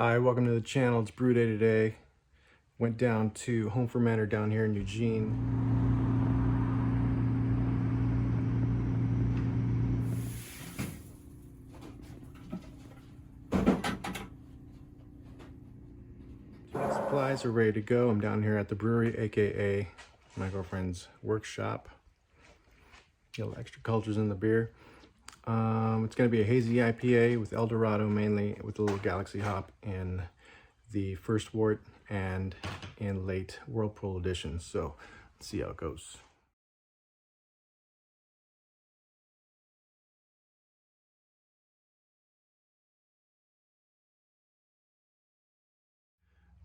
Hi, welcome to the channel. It's Brew Day today. Went down to Home for Manor down here in Eugene. Supplies are ready to go. I'm down here at the brewery, aka my girlfriend's workshop. Get a little extra cultures in the beer. It's going to be a hazy IPA with Dorado mainly, with a little Galaxy hop in the first wort and in late Whirlpool edition. So let's see how it goes.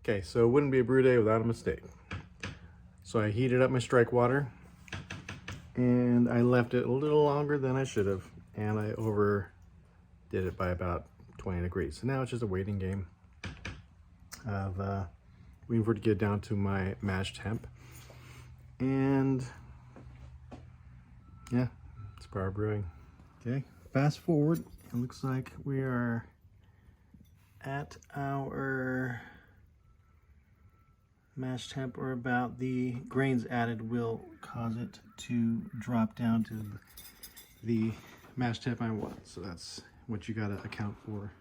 Okay, so it wouldn't be a brew day without a mistake. So I heated up my strike water and I left it a little longer than I should have, and I overdid it by about 20 degrees. So now it's just a waiting game of waiting for it to get down to my mash temp. And yeah, it's bar brewing. Okay, fast forward, it looks like we are at our mash temp, or about. The grains added will cause it to drop down to the mash temp I want. So that's what you gotta account for.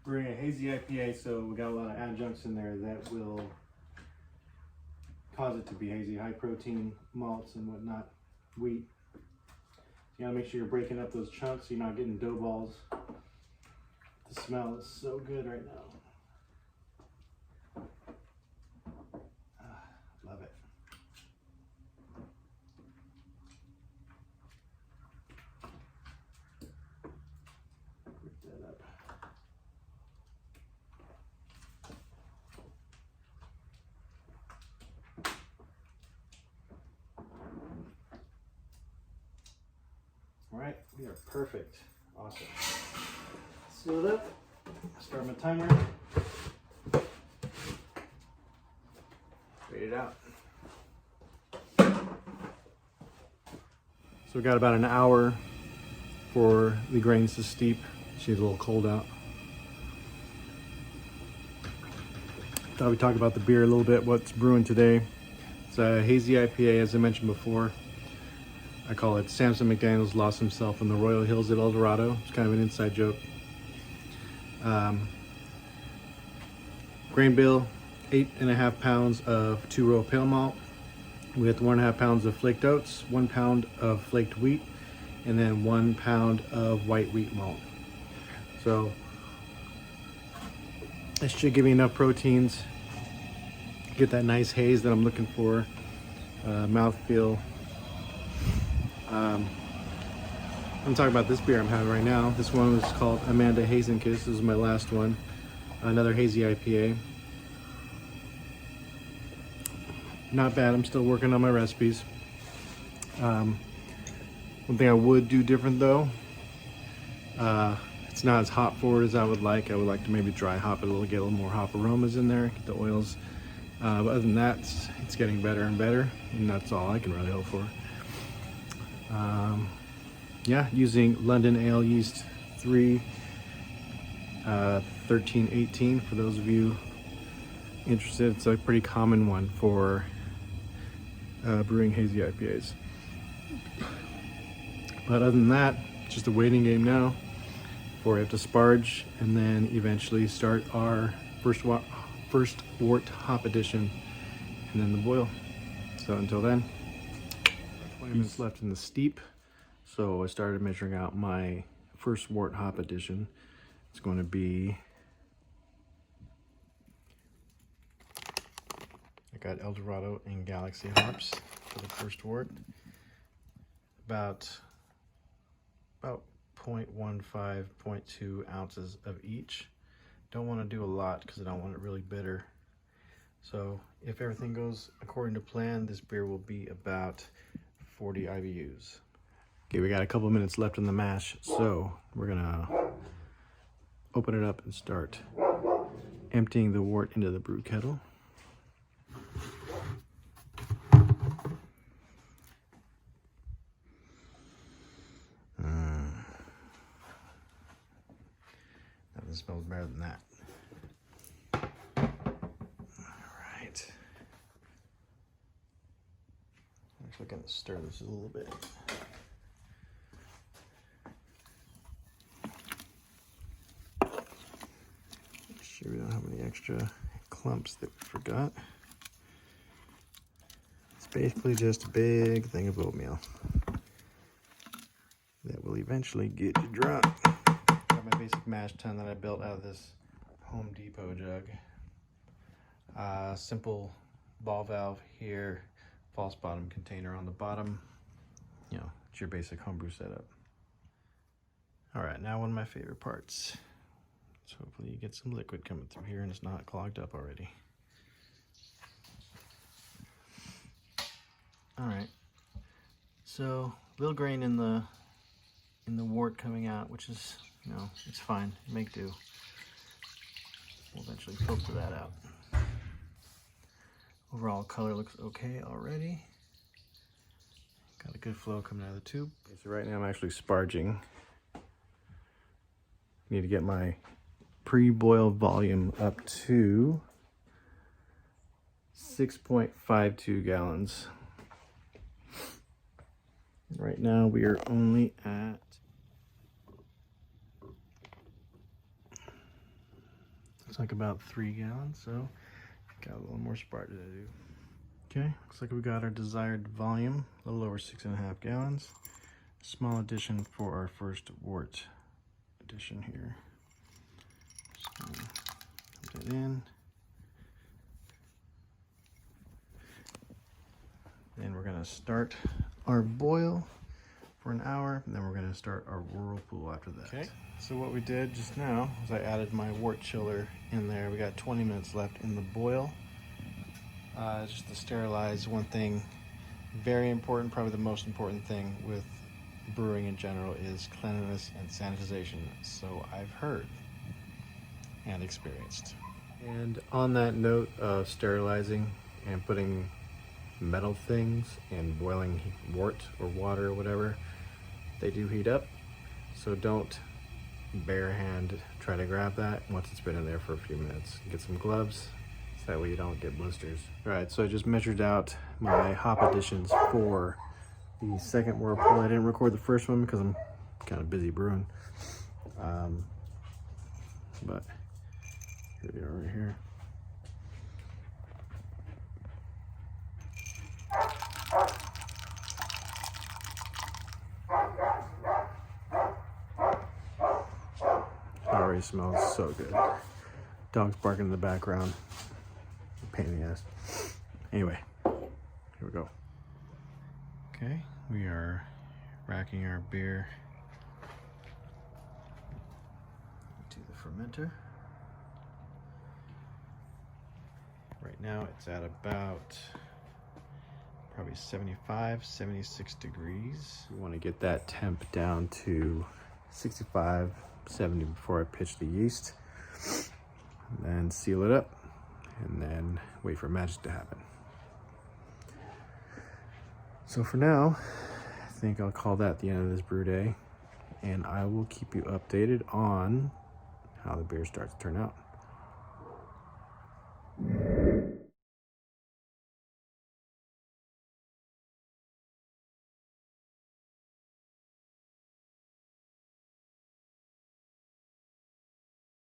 We're in a hazy IPA, so we got a lot of adjuncts in there that will cause it to be hazy. High protein malts and whatnot, wheat. You gotta make sure you're breaking up those chunks so you're not getting dough balls. The smell is so good right now. Love it. Break that up. All right, we are perfect. Awesome. Seal it up. Start my timer. Wait it out. So we got about an hour for the grains to steep. She's a little cold out. Thought we'd talk about the beer a little bit, what's brewing today. It's a hazy IPA, as I mentioned before. I call it Samson McDaniels lost himself in the Royal Hills at El Dorado. It's kind of an inside joke. Grain bill, 8.5 pounds of 2-row pale malt with 1.5 pounds of flaked oats, 1 pound of flaked wheat, and then 1 pound of white wheat malt. So that should give me enough proteins, get that nice haze that I'm looking for, mouthfeel. I'm talking about this beer I'm having right now. This one was called Amanda Hazenkiss. This is my last one. Another hazy IPA. Not bad. I'm still working on my recipes. One thing I would do different though, it's not as hop forward as I would like. I would like to maybe dry hop it a little, get a little more hop aromas in there, get the oils. But other than that, it's getting better and better, and that's all I can really hope for. Yeah, using London Ale Yeast 3 1318 for those of you interested. It's a pretty common one for brewing hazy IPAs. But other than that, It's just a waiting game now before we have to sparge and then eventually start our first wort hop edition and then the boil. So until then, 20 minutes left in the steep. So I started measuring out my first wort hop edition. It's going to be, I got El Dorado and Galaxy hops for the first wort. About 0.15, 0.2 ounces of each. Don't want to do a lot because I don't want it really bitter. So if everything goes according to plan, this beer will be about 40 IBUs. Okay, we got a couple minutes left in the mash, so we're gonna open it up and start emptying the wort into the brew kettle. Nothing smells better than that. Alright. I'm actually going to stir this a little bit. Make sure we don't have any extra clumps that we forgot. It's basically just a big thing of oatmeal that will eventually get you drunk. Got my basic mash tun that I built out of this Home Depot jug. Simple ball valve here, false bottom container on the bottom. You know, it's your basic homebrew setup. All right, now one of my favorite parts. So hopefully you get some liquid coming through here and it's not clogged up already. All right, so little grain in the wort coming out, which is, you know, it's fine, make do. We'll eventually filter that out. Overall color looks okay already. Got a good flow coming out of the tube. Okay, so right now I'm actually sparging. Need to get my pre-boil volume up to 6.52 gallons. Right now we are only at looks like about 3 gallons, so got a little more sparge to do. Okay, looks like we got our desired volume, a little over 6.5 gallons. Small addition for our first wort addition here. So put that in. Then we're gonna start our boil for an hour, and then we're gonna start our whirlpool after that. Okay, so what we did just now was I added my wort chiller in there. We got 20 minutes left in the boil. Just to sterilize, one thing very important, probably the most important thing with brewing in general, is cleanliness and sanitization. So I've heard and experienced. And on that note of sterilizing and putting metal things and boiling wort or water or whatever, they do heat up, so don't bare hand try to grab that once it's been in there for a few minutes. Get some gloves so that way you don't get blisters. All right, so I just measured out my hop additions for the second whirlpool. I didn't record the first one because I'm kind of busy brewing, but here we are right here. Already smells so good. Dog's barking in the background. Pain in the ass. Anyway, here we go. Okay, we are racking our beer into the fermenter. Right now it's at about probably 75, 76 degrees. We want to get that temp down to 65, 70 before I pitch the yeast, and then seal it up, and then wait for magic to happen. So for now, I think I'll call that the end of this brew day, and I will keep you updated on how the beer starts to turn out.